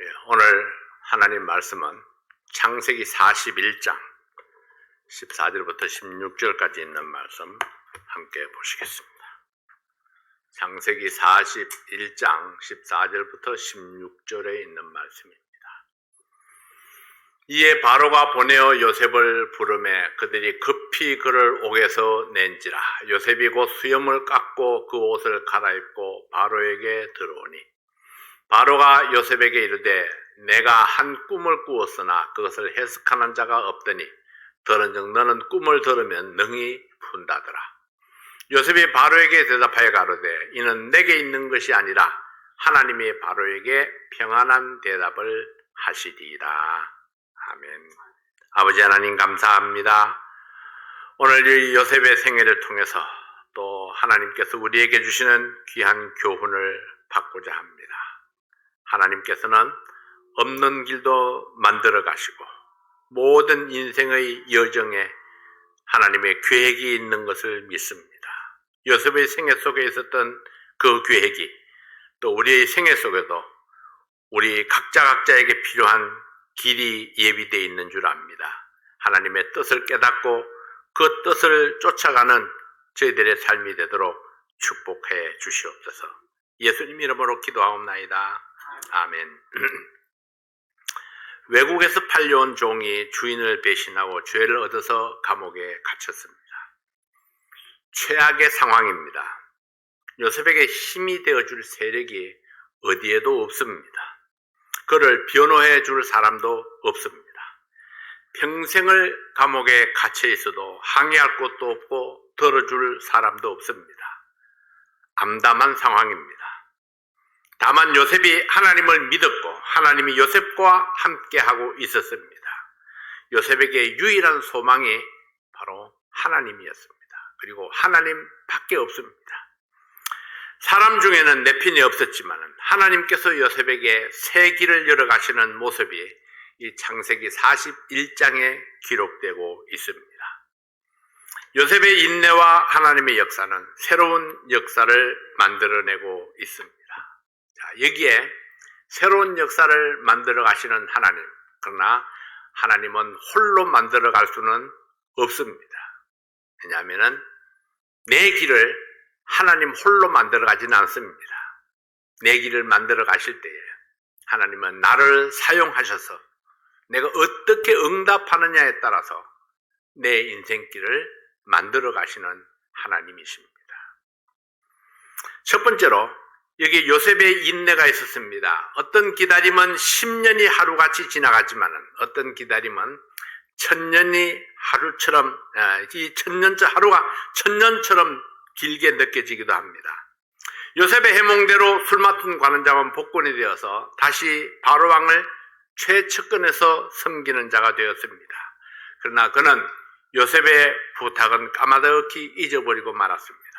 오늘 하나님 말씀은 창세기 41장 14절부터 16절까지 있는 말씀 함께 보시겠습니다. 창세기 41장 14절부터 16절에 있는 말씀입니다. 이에 바로가 보내어 요셉을 부르매 그들이 급히 그를 옥에서 낸지라. 요셉이 곧 수염을 깎고 그 옷을 갈아입고 바로에게 들어오니 바로가 요셉에게 이르되 내가 한 꿈을 꾸었으나 그것을 해석하는 자가 없더니 들은즉 너는 꿈을 들으면 능히 푼다더라. 요셉이 바로에게 대답하여 가로되 이는 내게 있는 것이 아니라 하나님이 바로에게 평안한 대답을 하시리이다. 아멘. 아버지 하나님 감사합니다. 오늘 이 요셉의 생애를 통해서 또 하나님께서 우리에게 주시는 귀한 교훈을 받고자 합니다. 하나님께서는 없는 길도 만들어 가시고 모든 인생의 여정에 하나님의 계획이 있는 것을 믿습니다. 요셉의 생애 속에 있었던 그 계획이 또 우리의 생애 속에도 우리 각자에게 필요한 길이 예비되어 있는 줄 압니다. 하나님의 뜻을 깨닫고 그 뜻을 쫓아가는 저희들의 삶이 되도록 축복해 주시옵소서. 예수님 이름으로 기도하옵나이다. 아멘. 외국에서 팔려온 종이 주인을 배신하고 죄를 얻어서 감옥에 갇혔습니다. 최악의 상황입니다. 요셉에게 힘이 되어줄 세력이 어디에도 없습니다. 그를 변호해 줄 사람도 없습니다. 평생을 감옥에 갇혀 있어도 항의할 곳도 없고 들어줄 사람도 없습니다. 암담한 상황입니다. 다만 요셉이 하나님을 믿었고 하나님이 요셉과 함께하고 있었습니다. 요셉에게 유일한 소망이 바로 하나님이었습니다. 그리고 하나님밖에 없습니다. 사람 중에는 내핀이 없었지만 하나님께서 요셉에게 새 길을 열어가시는 모습이 이 창세기 41장에 기록되고 있습니다. 요셉의 인내와 하나님의 역사는 새로운 역사를 만들어내고 있습니다. 자, 여기에 새로운 역사를 만들어 가시는 하나님, 그러나 하나님은 홀로 만들어 갈 수는 없습니다. 왜냐하면 내 길을 하나님 홀로 만들어 가지는 않습니다. 내 길을 만들어 가실 때에 하나님은 나를 사용하셔서 내가 어떻게 응답하느냐에 따라서 내 인생길을 만들어 가시는 하나님이십니다. 첫 번째로 여기 요셉의 인내가 있었습니다. 어떤 기다림은 10년이 하루같이 지나가지만 어떤 기다림은 천년이 하루처럼, 이 하루가 천년처럼 길게 느껴지기도 합니다. 요셉의 해몽대로 술 맡은 관원장은 복권이 되어서 다시 바로왕을 최측근에서 섬기는 자가 되었습니다. 그러나 그는 요셉의 부탁은 까마득히 잊어버리고 말았습니다.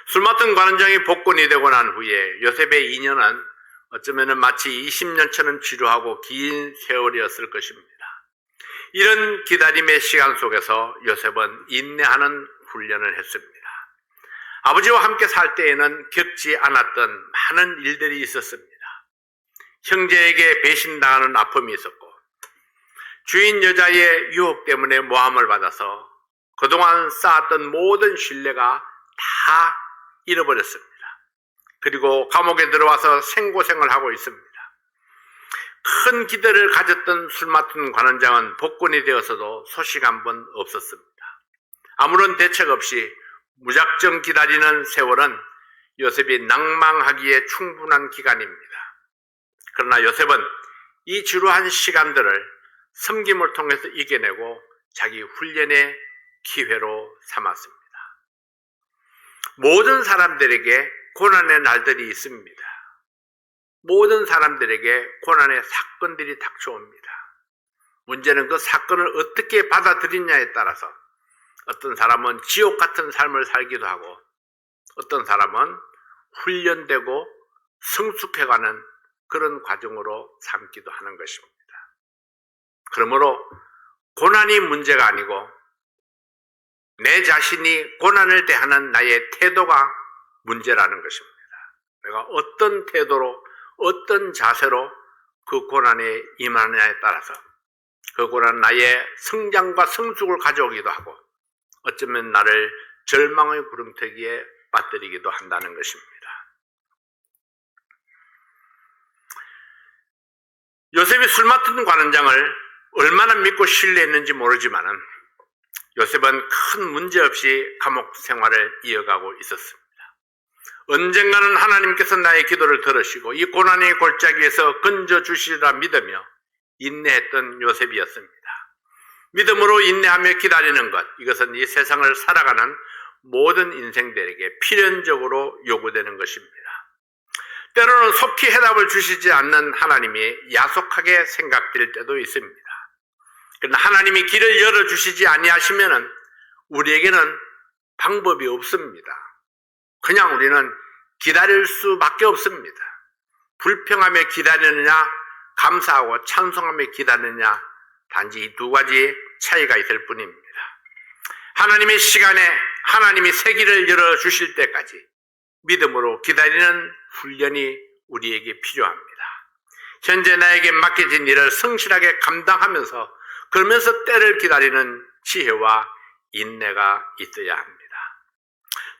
술 맡은 관원장이 복권이 되고 난 후에 요셉의 인연은 어쩌면 마치 20년처럼 지루하고 긴 세월이었을 것입니다. 이런 기다림의 시간 속에서 요셉은 인내하는 훈련을 했습니다. 아버지와 함께 살 때에는 겪지 않았던 많은 일들이 있었습니다. 형제에게 배신당하는 아픔이 있었고 주인 여자의 유혹 때문에 모함을 받아서 그동안 쌓았던 모든 신뢰가 다 잃어버렸습니다. 그리고 감옥에 들어와서 생고생을 하고 있습니다. 큰 기대를 가졌던 술 맡은 관원장은 복권이 되어서도 소식 한 번 없었습니다. 아무런 대책 없이 무작정 기다리는 세월은 요셉이 낭망하기에 충분한 기간입니다. 그러나 요셉은 이 지루한 시간들을 섬김을 통해서 이겨내고 자기 훈련의 기회로 삼았습니다. 모든 사람들에게 고난의 날들이 있습니다. 모든 사람들에게 고난의 사건들이 닥쳐옵니다. 문제는 그 사건을 어떻게 받아들이냐에 따라서 어떤 사람은 지옥 같은 삶을 살기도 하고 어떤 사람은 훈련되고 성숙해가는 그런 과정으로 삼기도 하는 것입니다. 그러므로 고난이 문제가 아니고 내 자신이 고난을 대하는 나의 태도가 문제라는 것입니다. 내가 어떤 태도로 어떤 자세로 그 고난에 임하느냐에 따라서 그 고난 나의 성장과 성숙을 가져오기도 하고 어쩌면 나를 절망의 구름터기에 빠뜨리기도 한다는 것입니다. 요셉이 술 맡은 관원장을 얼마나 믿고 신뢰했는지 모르지만 요셉은 큰 문제 없이 감옥 생활을 이어가고 있었습니다. 언젠가는 하나님께서 나의 기도를 들으시고 이 고난의 골짜기에서 건져주시리라 믿으며 인내했던 요셉이었습니다. 믿음으로 인내하며 기다리는 것, 이것은 이 세상을 살아가는 모든 인생들에게 필연적으로 요구되는 것입니다. 때로는 속히 해답을 주시지 않는 하나님이 야속하게 생각될 때도 있습니다. 그러나 하나님이 길을 열어주시지 아니하시면 우리에게는 방법이 없습니다. 그냥 우리는 기다릴 수밖에 없습니다. 불평하며 기다리느냐, 감사하고 찬송하며 기다리느냐, 단지 이 두 가지 차이가 있을 뿐입니다. 하나님의 시간에 하나님이 새 길을 열어주실 때까지 믿음으로 기다리는 훈련이 우리에게 필요합니다. 현재 나에게 맡겨진 일을 성실하게 감당하면서 그러면서 때를 기다리는 지혜와 인내가 있어야 합니다.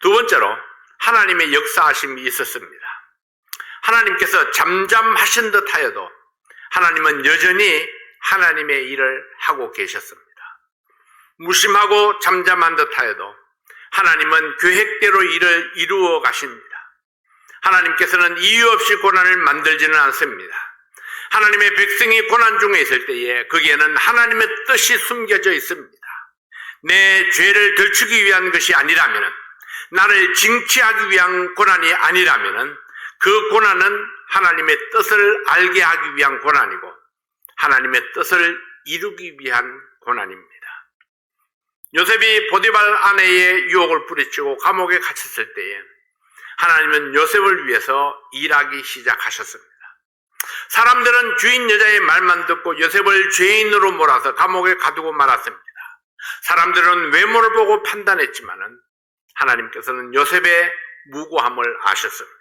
두 번째로 하나님의 역사하심이 있었습니다. 하나님께서 잠잠하신 듯 하여도 하나님은 여전히 하나님의 일을 하고 계셨습니다. 무심하고 잠잠한 듯 하여도 하나님은 계획대로 일을 이루어 가십니다. 하나님께서는 이유 없이 고난을 만들지는 않습니다. 하나님의 백성이 고난 중에 있을 때에 거기에는 하나님의 뜻이 숨겨져 있습니다. 내 죄를 들추기 위한 것이 아니라면, 나를 징치하기 위한 고난이 아니라면 그 고난은 하나님의 뜻을 알게 하기 위한 고난이고 하나님의 뜻을 이루기 위한 고난입니다. 요셉이 보디발 아내의 유혹을 뿌리치고 감옥에 갇혔을 때에 하나님은 요셉을 위해서 일하기 시작하셨습니다. 사람들은 주인 여자의 말만 듣고 요셉을 죄인으로 몰아서 감옥에 가두고 말았습니다. 사람들은 외모를 보고 판단했지만은 하나님께서는 요셉의 무고함을 아셨습니다.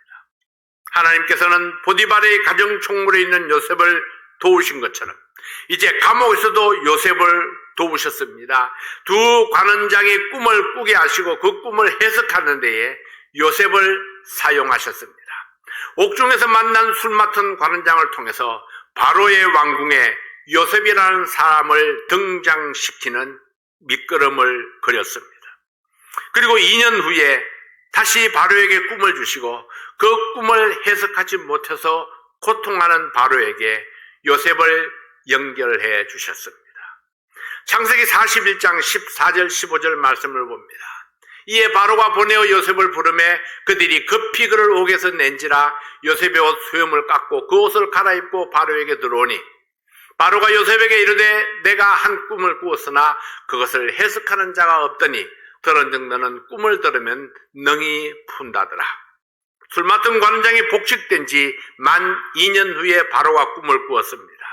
하나님께서는 보디발의 가정 총무에 있는 요셉을 도우신 것처럼 이제 감옥에서도 요셉을 도우셨습니다. 두 관원장이 꿈을 꾸게 하시고 그 꿈을 해석하는 데에 요셉을 사용하셨습니다. 옥중에서 만난 술 맡은 관원장을 통해서 바로의 왕궁에 요셉이라는 사람을 등장시키는 밑거름을 그렸습니다. 그리고 2년 후에 다시 바로에게 꿈을 주시고 그 꿈을 해석하지 못해서 고통하는 바로에게 요셉을 연결해 주셨습니다. 창세기 41장 14절 15절 말씀을 봅니다. 이에 바로가 보내어 요셉을 부르매 그들이 급히 그를 옥에서 낸지라 요셉의 옷 수염을 깎고 그 옷을 갈아입고 바로에게 들어오니 바로가 요셉에게 이르되 내가 한 꿈을 꾸었으나 그것을 해석하는 자가 없더니 들은즉 너는 꿈을 들으면 능히 푼다더라. 술 맡은 관원장이 복직된 지 만 2년 후에 바로가 꿈을 꾸었습니다.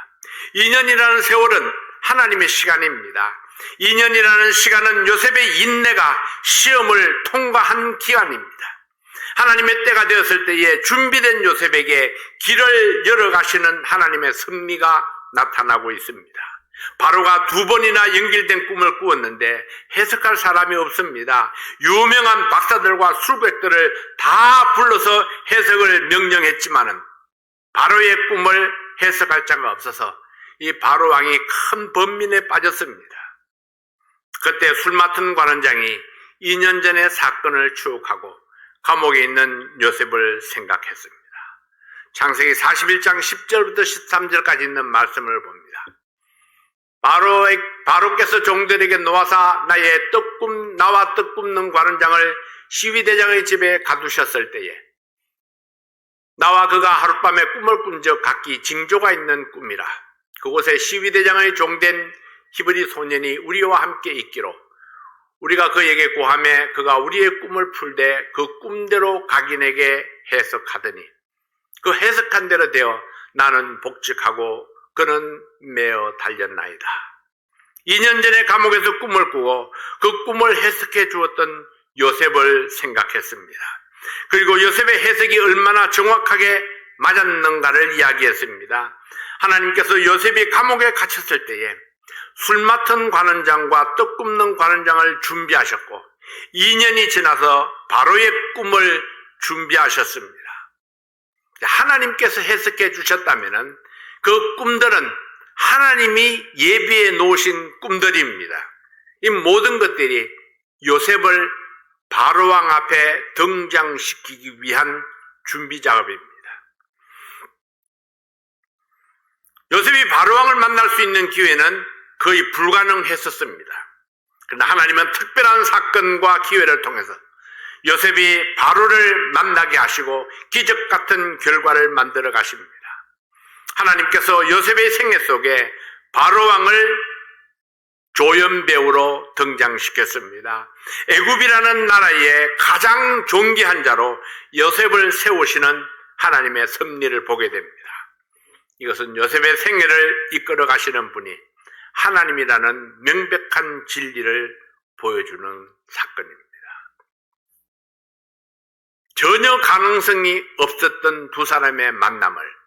2년이라는 세월은 하나님의 시간입니다. 2년이라는 시간은 요셉의 인내가 시험을 통과한 기간입니다. 하나님의 때가 되었을 때에 준비된 요셉에게 길을 열어가시는 하나님의 섭리가 나타나고 있습니다. 바로가 2번이나 연결된 꿈을 꾸었는데 해석할 사람이 없습니다. 유명한 박사들과 술객들을 다 불러서 해석을 명령했지만은 바로의 꿈을 해석할 자가 없어서 이 바로 왕이 큰 번민에 빠졌습니다. 그때 술 맡은 관원장이 2년 전의 사건을 추억하고 감옥에 있는 요셉을 생각했습니다. 창세기 41장 10절부터 13절까지 있는 말씀을 봅니다. 바로께서 종들에게 놓아사 나와 떡 굽는 관원장을 시위대장의 집에 가두셨을 때에 나와 그가 하룻밤에 꿈을 꾼 적 각기 징조가 있는 꿈이라. 그곳에 시위대장의 종된 히브리 소년이 우리와 함께 있기로 우리가 그에게 고하매 그가 우리의 꿈을 풀되 그 꿈대로 각인에게 해석하더니 그 해석한 대로 되어 나는 복직하고 그는 매어 달렸나이다. 2년 전에 감옥에서 꿈을 꾸고 그 꿈을 해석해 주었던 요셉을 생각했습니다. 그리고 요셉의 해석이 얼마나 정확하게 맞았는가를 이야기했습니다. 하나님께서 요셉이 감옥에 갇혔을 때에 술 맡은 관원장과 떡 굽는 관원장을 준비하셨고 2년이 지나서 바로의 꿈을 준비하셨습니다. 하나님께서 해석해 주셨다면 그 꿈들은 하나님이 예비해 놓으신 꿈들입니다. 이 모든 것들이 요셉을 바로왕 앞에 등장시키기 위한 준비 작업입니다. 요셉이 바로왕을 만날 수 있는 기회는 거의 불가능했었습니다. 그러나 하나님은 특별한 사건과 기회를 통해서 요셉이 바로를 만나게 하시고 기적 같은 결과를 만들어 가십니다. 하나님께서 요셉의 생애 속에 바로왕을 조연배우로 등장시켰습니다. 애굽이라는 나라의 가장 존귀한 자로 요셉을 세우시는 하나님의 섭리를 보게 됩니다. 이것은 요셉의 생애를 이끌어 가시는 분이 하나님이라는 명백한 진리를 보여주는 사건입니다. 전혀 가능성이 없었던 두 사람의 만남을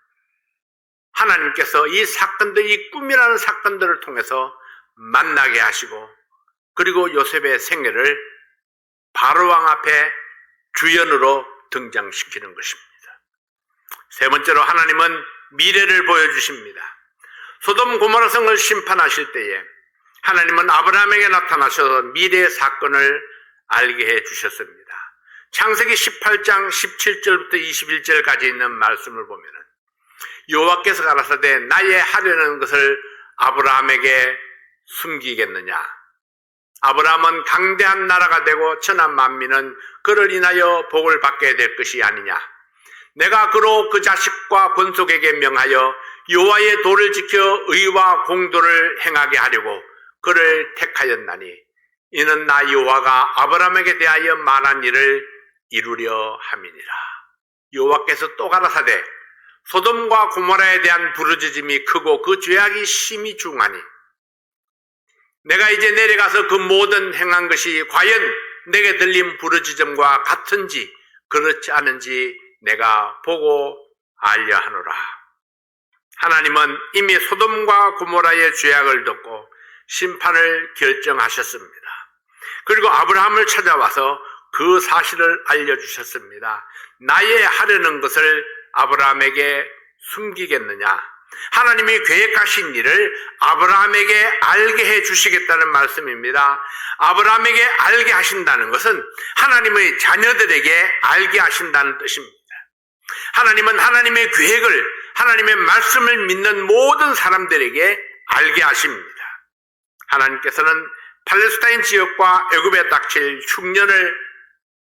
하나님께서 이 사건들, 이 꿈이라는 사건들을 통해서 만나게 하시고 그리고 요셉의 생애를 바로왕 앞에 주연으로 등장시키는 것입니다. 세 번째로 하나님은 미래를 보여주십니다. 소돔 고모라 성을 심판하실 때에 하나님은 아브라함에게 나타나셔서 미래의 사건을 알게 해 주셨습니다. 창세기 18장 17절부터 21절까지 있는 말씀을 보면은 여호와께서 가라사대 나의 하려는 것을 아브라함에게 숨기겠느냐? 아브라함은 강대한 나라가 되고 천한 만민은 그를 인하여 복을 받게 될 것이 아니냐? 내가 그로 그 자식과 권속에게 명하여 여호와의 도를 지켜 의와 공도를 행하게 하려고 그를 택하였나니 이는 나 여호와가 아브라함에게 대하여 말한 일을 이루려 함이니라. 여호와께서 또 가라사대 소돔과 고모라에 대한 부르짖음이 크고 그 죄악이 심히 중하니 내가 이제 내려가서 그 모든 행한 것이 과연 내게 들린 부르짖음과 같은지 그렇지 않은지 내가 보고 알려 하노라. 하나님은 이미 소돔과 고모라의 죄악을 듣고 심판을 결정하셨습니다. 그리고 아브라함을 찾아와서 그 사실을 알려주셨습니다. 나의 하려는 것을 아브라함에게 숨기겠느냐? 하나님이 계획하신 일을 아브라함에게 알게 해 주시겠다는 말씀입니다. 아브라함에게 알게 하신다는 것은 하나님의 자녀들에게 알게 하신다는 뜻입니다. 하나님은 하나님의 계획을, 하나님의 말씀을 믿는 모든 사람들에게 알게 하십니다. 하나님께서는 팔레스타인 지역과 애굽에 닥칠 흉년을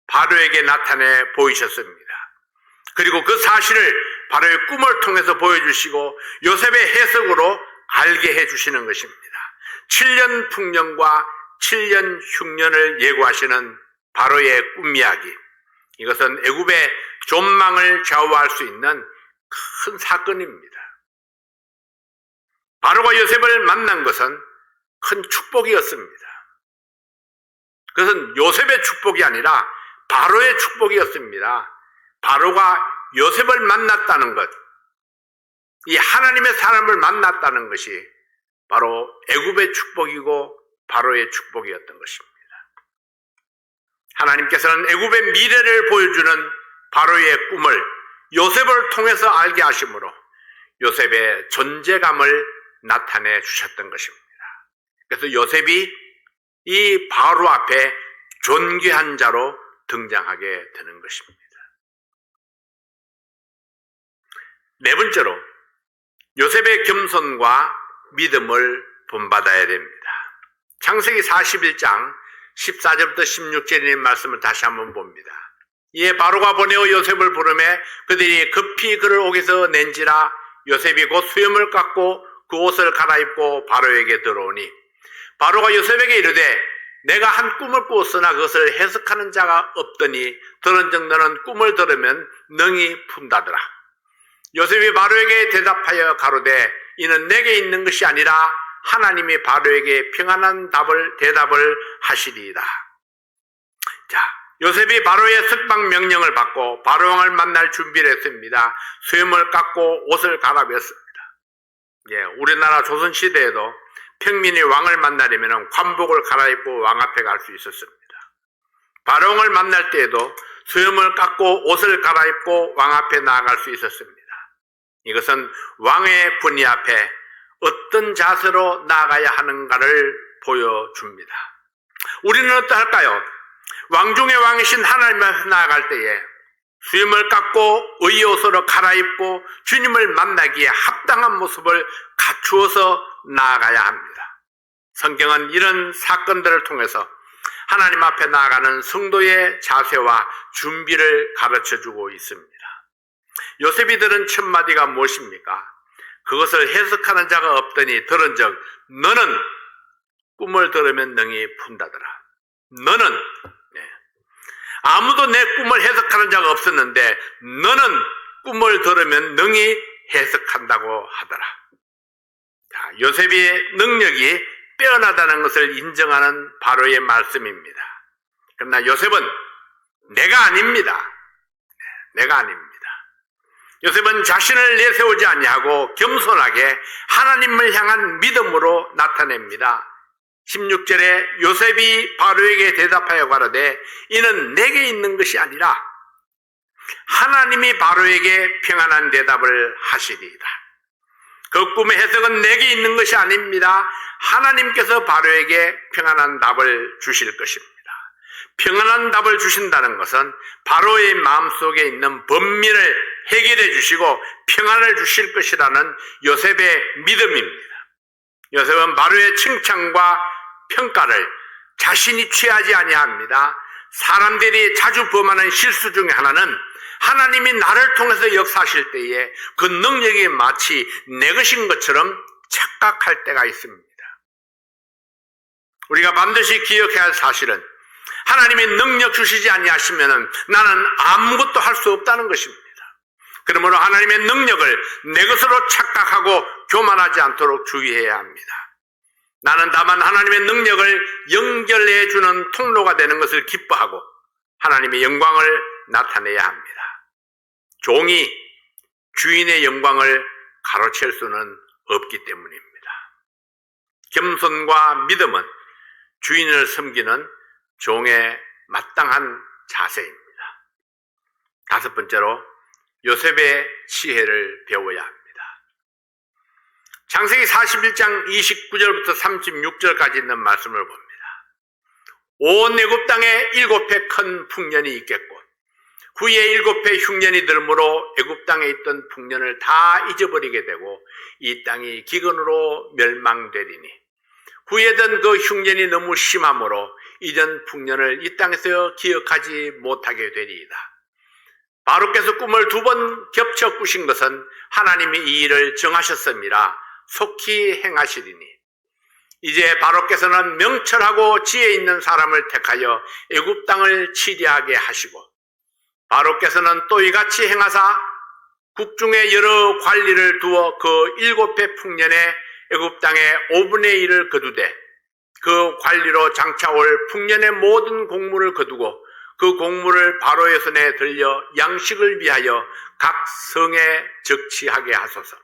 바로에게 나타내 보이셨습니다. 그리고 그 사실을 바로의 꿈을 통해서 보여주시고 요셉의 해석으로 알게 해주시는 것입니다. 7년 풍년과 7년 흉년을 예고하시는 바로의 꿈 이야기. 이것은 애굽의 존망을 좌우할 수 있는 큰 사건입니다. 바로가 요셉을 만난 것은 큰 축복이었습니다. 그것은 요셉의 축복이 아니라 바로의 축복이었습니다. 바로가 요셉을 만났다는 것, 이 하나님의 사람을 만났다는 것이 바로 애굽의 축복이고 바로의 축복이었던 것입니다. 하나님께서는 애굽의 미래를 보여주는 바로의 꿈을 요셉을 통해서 알게 하심으로 요셉의 존재감을 나타내 주셨던 것입니다. 그래서 요셉이 이 바로 앞에 존귀한 자로 등장하게 되는 것입니다. 네 번째로 요셉의 겸손과 믿음을 본받아야 됩니다. 창세기 41장 14절부터 16절의 말씀을 다시 한번 봅니다. 이에 바로가 보내어 요셉을 부르매 그들이 급히 그를 옥에서 낸지라 요셉이 곧 수염을 깎고 그 옷을 갈아입고 바로에게 들어오니 바로가 요셉에게 이르되 내가 한 꿈을 꾸었으나 그것을 해석하는 자가 없더니 들은즉 너는 꿈을 들으면 능히 푼다더라. 요셉이 바로에게 대답하여 가로되 이는 내게 있는 것이 아니라 하나님이 바로에게 평안한 대답을 하시리이다. 자, 요셉이 바로의 석방 명령을 받고 바로왕을 만날 준비를 했습니다. 수염을 깎고 옷을 갈아입었습니다. 우리나라 조선시대에도 평민이 왕을 만나려면 관복을 갈아입고 왕 앞에 갈 수 있었습니다. 바로왕을 만날 때에도 수염을 깎고 옷을 갈아입고 왕 앞에 나아갈 수 있었습니다. 이것은 왕의 분위 앞에 어떤 자세로 나아가야 하는가를 보여줍니다. 우리는 어떠할까요? 왕 중의 왕이신 하나님 앞에 나아갈 때에 수염을 깎고 의의 옷으로 갈아입고 주님을 만나기에 합당한 모습을 갖추어서 나아가야 합니다. 성경은 이런 사건들을 통해서 하나님 앞에 나아가는 성도의 자세와 준비를 가르쳐주고 있습니다. 요셉이 들은 첫 마디가 무엇입니까? 그것을 해석하는 자가 없더니 들은즉 너는 꿈을 들으면 능히 푼다더라. 너는 아무도 내 꿈을 해석하는 자가 없었는데 너는 꿈을 들으면 능히 해석한다고 하더라. 자, 요셉의 능력이 빼어나다는 것을 인정하는 바로의 말씀입니다. 그러나 요셉은 내가 아닙니다. 내가 아닙니다. 요셉은 자신을 내세우지 아니하고 겸손하게 하나님을 향한 믿음으로 나타냅니다. 16절에 요셉이 바로에게 대답하여 가로되 이는 내게 있는 것이 아니라 하나님이 바로에게 평안한 대답을 하시리이다. 그 꿈의 해석은 내게 있는 것이 아닙니다. 하나님께서 바로에게 평안한 답을 주실 것입니다. 평안한 답을 주신다는 것은 바로의 마음속에 있는 번민을 해결해 주시고 평안을 주실 것이라는 요셉의 믿음입니다. 요셉은 바로의 칭찬과 평가를 자신이 취하지 아니합니다. 사람들이 자주 범하는 실수 중에 하나는 하나님이 나를 통해서 역사하실 때에 그 능력이 마치 내 것인 것처럼 착각할 때가 있습니다. 우리가 반드시 기억해야 할 사실은 하나님이 능력 주시지 아니하시면 나는 아무것도 할 수 없다는 것입니다. 그러므로 하나님의 능력을 내 것으로 착각하고 교만하지 않도록 주의해야 합니다. 나는 다만 하나님의 능력을 연결해 주는 통로가 되는 것을 기뻐하고 하나님의 영광을 나타내야 합니다. 종이 주인의 영광을 가로챌 수는 없기 때문입니다. 겸손과 믿음은 주인을 섬기는 종의 마땅한 자세입니다. 다섯 번째로 요셉의 지혜를 배워야 합니다. 창세기 41장 29절부터 36절까지 있는 말씀을 봅니다. 온 애굽 땅에 7해 큰 풍년이 있겠고 후에 7해 흉년이 들므로 애굽 땅에 있던 풍년을 다 잊어버리게 되고 이 땅이 기근으로 멸망되리니 후에던 그 흉년이 너무 심함으로 이전 풍년을 이 땅에서 기억하지 못하게 되리이다. 바로께서 꿈을 2번 겹쳐 꾸신 것은 하나님이 이 일을 정하셨습니다. 속히 행하시리니 이제 바로께서는 명철하고 지혜 있는 사람을 택하여 애굽 땅을 치리하게 하시고 바로께서는 또 이같이 행하사 국중에 여러 관리를 두어 그 7해 풍년에 애굽 땅의 5분의 1을 거두되 그 관리로 장차 올 풍년의 모든 곡물을 거두고 그 곡물을 바로의 손에 들려 양식을 위하여 각 성에 적치하게 하소서.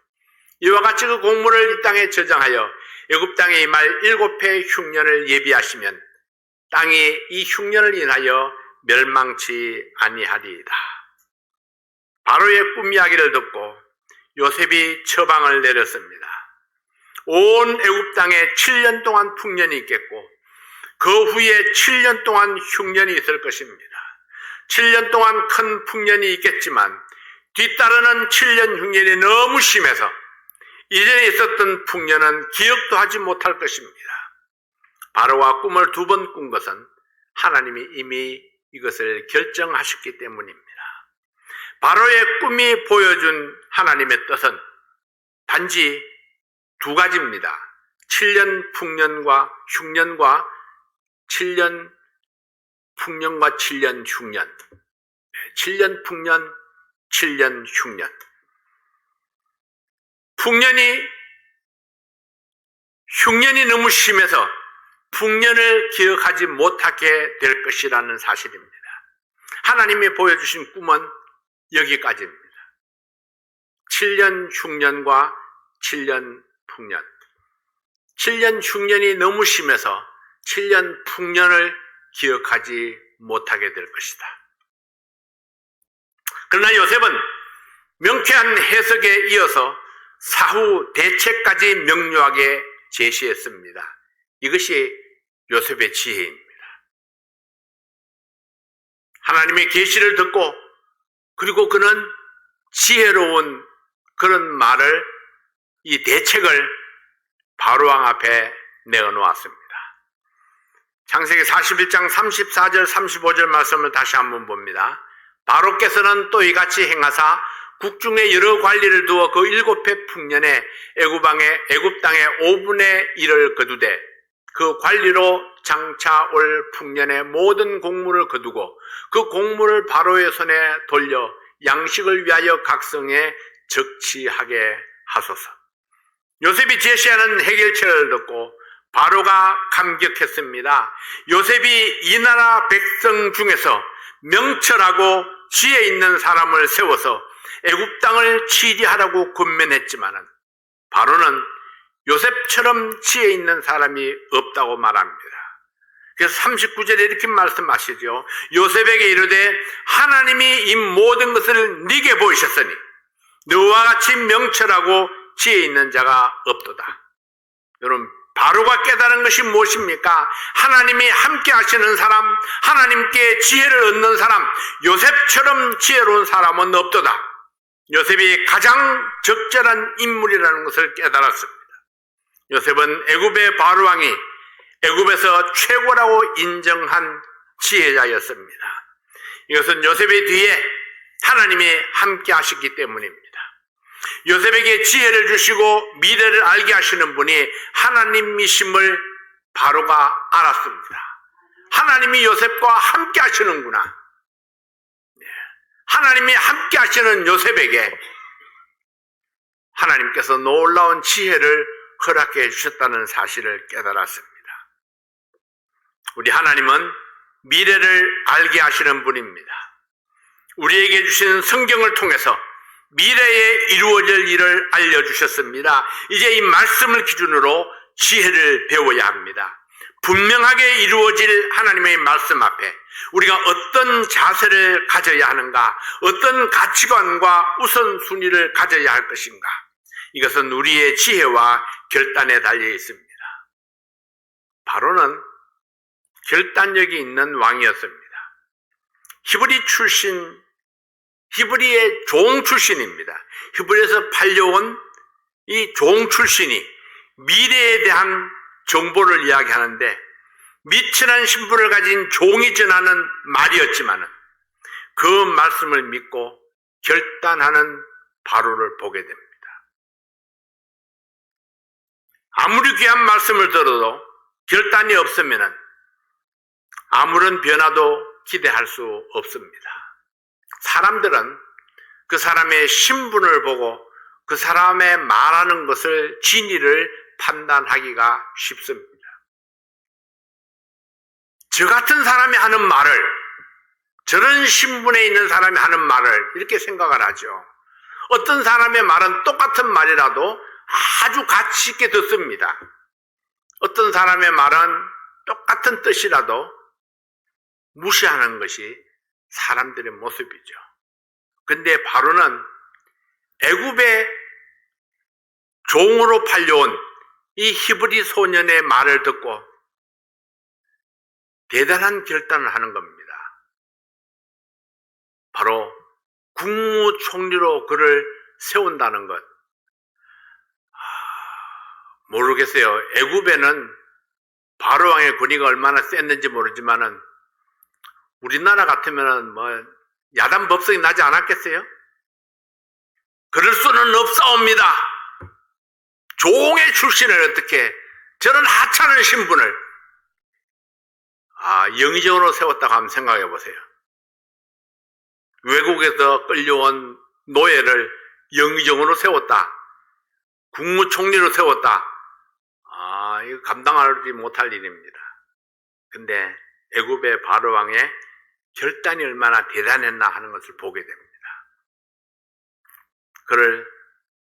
이와 같이 그 곡물을 이 땅에 저장하여 애굽 땅에 임할 7해 흉년을 예비하시면 땅이 이 흉년을 인하여 멸망치 아니하리이다. 바로의 꿈 이야기를 듣고 요셉이 처방을 내렸습니다. 온 애굽 땅에 7년 동안 풍년이 있겠고 그 후에 7년 동안 흉년이 있을 것입니다. 7년 동안 큰 풍년이 있겠지만 뒤따르는 7년 흉년이 너무 심해서 이전에 있었던 풍년은 기억도 하지 못할 것입니다. 바로가 꿈을 2번 꾼 것은 하나님이 이미 이것을 결정하셨기 때문입니다. 바로의 꿈이 보여준 하나님의 뜻은 단지 2가지입니다. 7년 풍년과 흉년과 7년 풍년과 7년 흉년. 7년 풍년, 7년 흉년. 흉년이 너무 심해서 풍년을 기억하지 못하게 될 것이라는 사실입니다. 하나님이 보여주신 꿈은 여기까지입니다. 7년 흉년과 7년 풍년. 7년 흉년이 너무 심해서 7년 풍년을 기억하지 못하게 될 것이다. 그러나 요셉은 명쾌한 해석에 이어서 사후 대책까지 명료하게 제시했습니다. 이것이 요셉의 지혜입니다. 하나님의 계시를 듣고 그리고 그는 지혜로운 그런 말을, 이 대책을 바로왕 앞에 내어놓았습니다. 창세기 41장 34절 35절 말씀을 다시 한번 봅니다. 바로께서는 또 이같이 행하사 국중에 여러 관리를 두어 그 7해 풍년에 애굽 땅에 5분의 1을 거두되 그 관리로 장차 올 풍년에 모든 곡물을 거두고 그 곡물을 바로의 손에 돌려 양식을 위하여 각 성에 적치하게 하소서. 요셉이 제시하는 해결책을 듣고 바로가 감격했습니다. 요셉이 이 나라 백성 중에서 명철하고 지혜 있는 사람을 세워서 애굽 땅을 치리하라고 권면했지만은 바로는 요셉처럼 지혜 있는 사람이 없다고 말합니다. 그래서 39절에 이렇게 말씀하시죠. 요셉에게 이르되 하나님이 이 모든 것을 네게 보이셨으니 너와 같이 명철하고 지혜 있는 자가 없도다. 여러분, 바로가 깨달은 것이 무엇입니까? 하나님이 함께 하시는 사람, 하나님께 지혜를 얻는 사람, 요셉처럼 지혜로운 사람은 없도다. 요셉이 가장 적절한 인물이라는 것을 깨달았습니다. 요셉은 애굽의 바로왕이 애굽에서 최고라고 인정한 지혜자였습니다. 이것은 요셉의 뒤에 하나님이 함께 하시기 때문입니다. 요셉에게 지혜를 주시고 미래를 알게 하시는 분이 하나님이심을 바로가 알았습니다. 하나님이 요셉과 함께 하시는구나. 하나님이 함께 하시는 요셉에게 하나님께서 놀라운 지혜를 허락해 주셨다는 사실을 깨달았습니다. 우리 하나님은 미래를 알게 하시는 분입니다. 우리에게 주신 성경을 통해서 미래에 이루어질 일을 알려주셨습니다. 이제 이 말씀을 기준으로 지혜를 배워야 합니다. 분명하게 이루어질 하나님의 말씀 앞에 우리가 어떤 자세를 가져야 하는가, 어떤 가치관과 우선순위를 가져야 할 것인가, 이것은 우리의 지혜와 결단에 달려 있습니다. 바로는 결단력이 있는 왕이었습니다. 히브리의 종 출신입니다. 히브리에서 팔려온 이 종 출신이 미래에 대한 정보를 이야기하는데 미천한 신분을 가진 종이 전하는 말이었지만 그 말씀을 믿고 결단하는 바로를 보게 됩니다. 아무리 귀한 말씀을 들어도 결단이 없으면 아무런 변화도 기대할 수 없습니다. 사람들은 그 사람의 신분을 보고 그 사람의 말하는 것을 진위를 판단하기가 쉽습니다. 저 같은 사람이 하는 말을, 저런 신분에 있는 사람이 하는 말을 이렇게 생각을 하죠. 어떤 사람의 말은 똑같은 말이라도 아주 가치 있게 듣습니다. 어떤 사람의 말은 똑같은 뜻이라도 무시하는 것이 사람들의 모습이죠. 근데 바로는 애굽의 종으로 팔려온 이 히브리 소년의 말을 듣고 대단한 결단을 하는 겁니다. 바로 국무총리로 그를 세운다는 것. 모르겠어요. 애굽에는 바로왕의 권위가 얼마나 셌는지 모르지만은 우리나라 같으면은 야단 법석이 나지 않았겠어요? 그럴 수는 없사옵니다. 종의 출신을 어떻게 저런 하찮은 신분을 영의정으로 세웠다고 한번 생각해 보세요. 외국에서 끌려온 노예를 영의정으로 세웠다. 국무총리로 세웠다. 이거 감당하지 못할 일입니다. 근데 애굽의 바로왕의 결단이 얼마나 대단했나 하는 것을 보게 됩니다.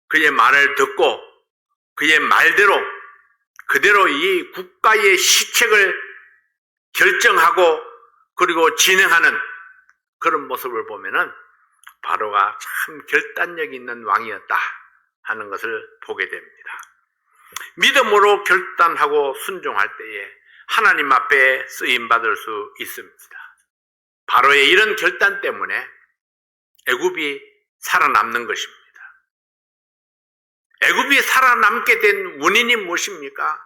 그의 말을 듣고 그의 말대로 그대로 이 국가의 시책을 결정하고 그리고 진행하는 그런 모습을 보면은 바로가 참 결단력 있는 왕이었다 하는 것을 보게 됩니다. 믿음으로 결단하고 순종할 때에 하나님 앞에 쓰임받을 수 있습니다. 바로의 이런 결단 때문에 애굽이 살아남는 것입니다. 애굽이 살아남게 된 원인이 무엇입니까?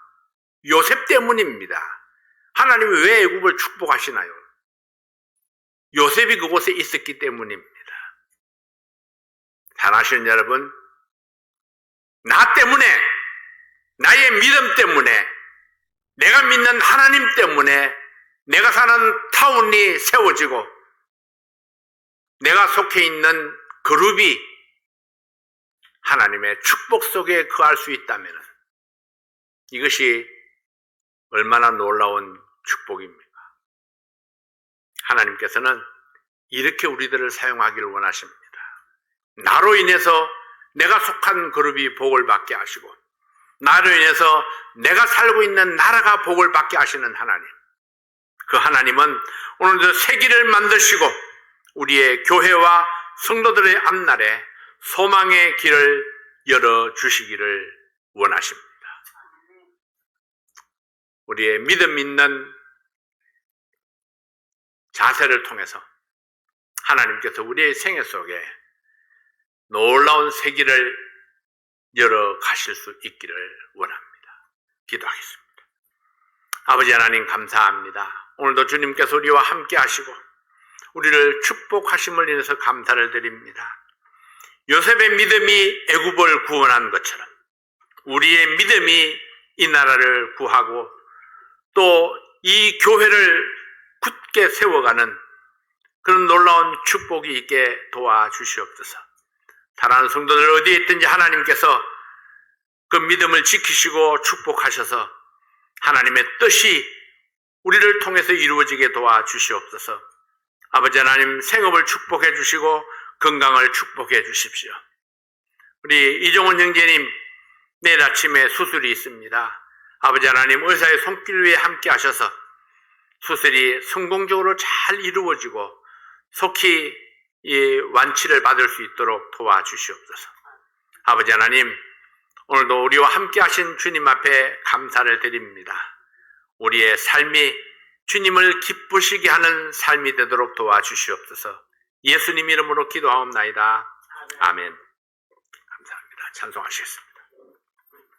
요셉 때문입니다. 하나님이 왜 애굽을 축복하시나요? 요셉이 그곳에 있었기 때문입니다. 사랑하시는 여러분, 나 때문에, 나의 믿음 때문에, 내가 믿는 하나님 때문에 내가 사는 타운이 세워지고 내가 속해 있는 그룹이 하나님의 축복 속에 거할 수 있다면 이것이 얼마나 놀라운 축복입니까? 하나님께서는 이렇게 우리들을 사용하기를 원하십니다. 나로 인해서 내가 속한 그룹이 복을 받게 하시고 나로 인해서 내가 살고 있는 나라가 복을 받게 하시는 하나님, 그 하나님은 오늘도 세기를 만드시고 우리의 교회와 성도들의 앞날에 소망의 길을 열어주시기를 원하십니다. 우리의 믿음 있는 자세를 통해서 하나님께서 우리의 생애 속에 놀라운 세기를 열어 가실 수 있기를 원합니다. 기도하겠습니다. 아버지 하나님 감사합니다. 오늘도 주님께서 우리와 함께 하시고 우리를 축복하심을 인해서 감사를 드립니다. 요셉의 믿음이 애굽을 구원한 것처럼 우리의 믿음이 이 나라를 구하고 또 이 교회를 굳게 세워가는 그런 놀라운 축복이 있게 도와주시옵소서. 사랑하는 성도들 어디에 있든지 하나님께서 그 믿음을 지키시고 축복하셔서 하나님의 뜻이 우리를 통해서 이루어지게 도와주시옵소서. 아버지 하나님 생업을 축복해 주시고 건강을 축복해 주십시오. 우리 이종원 형제님 내일 아침에 수술이 있습니다. 아버지 하나님 의사의 손길 위에 함께 하셔서 수술이 성공적으로 잘 이루어지고 속히 이 완치를 받을 수 있도록 도와주시옵소서. 아버지 하나님 오늘도 우리와 함께 하신 주님 앞에 감사를 드립니다. 우리의 삶이 주님을 기쁘시게 하는 삶이 되도록 도와주시옵소서. 예수님 이름으로 기도하옵나이다. 아멘. 감사합니다. 찬송하시겠습니다.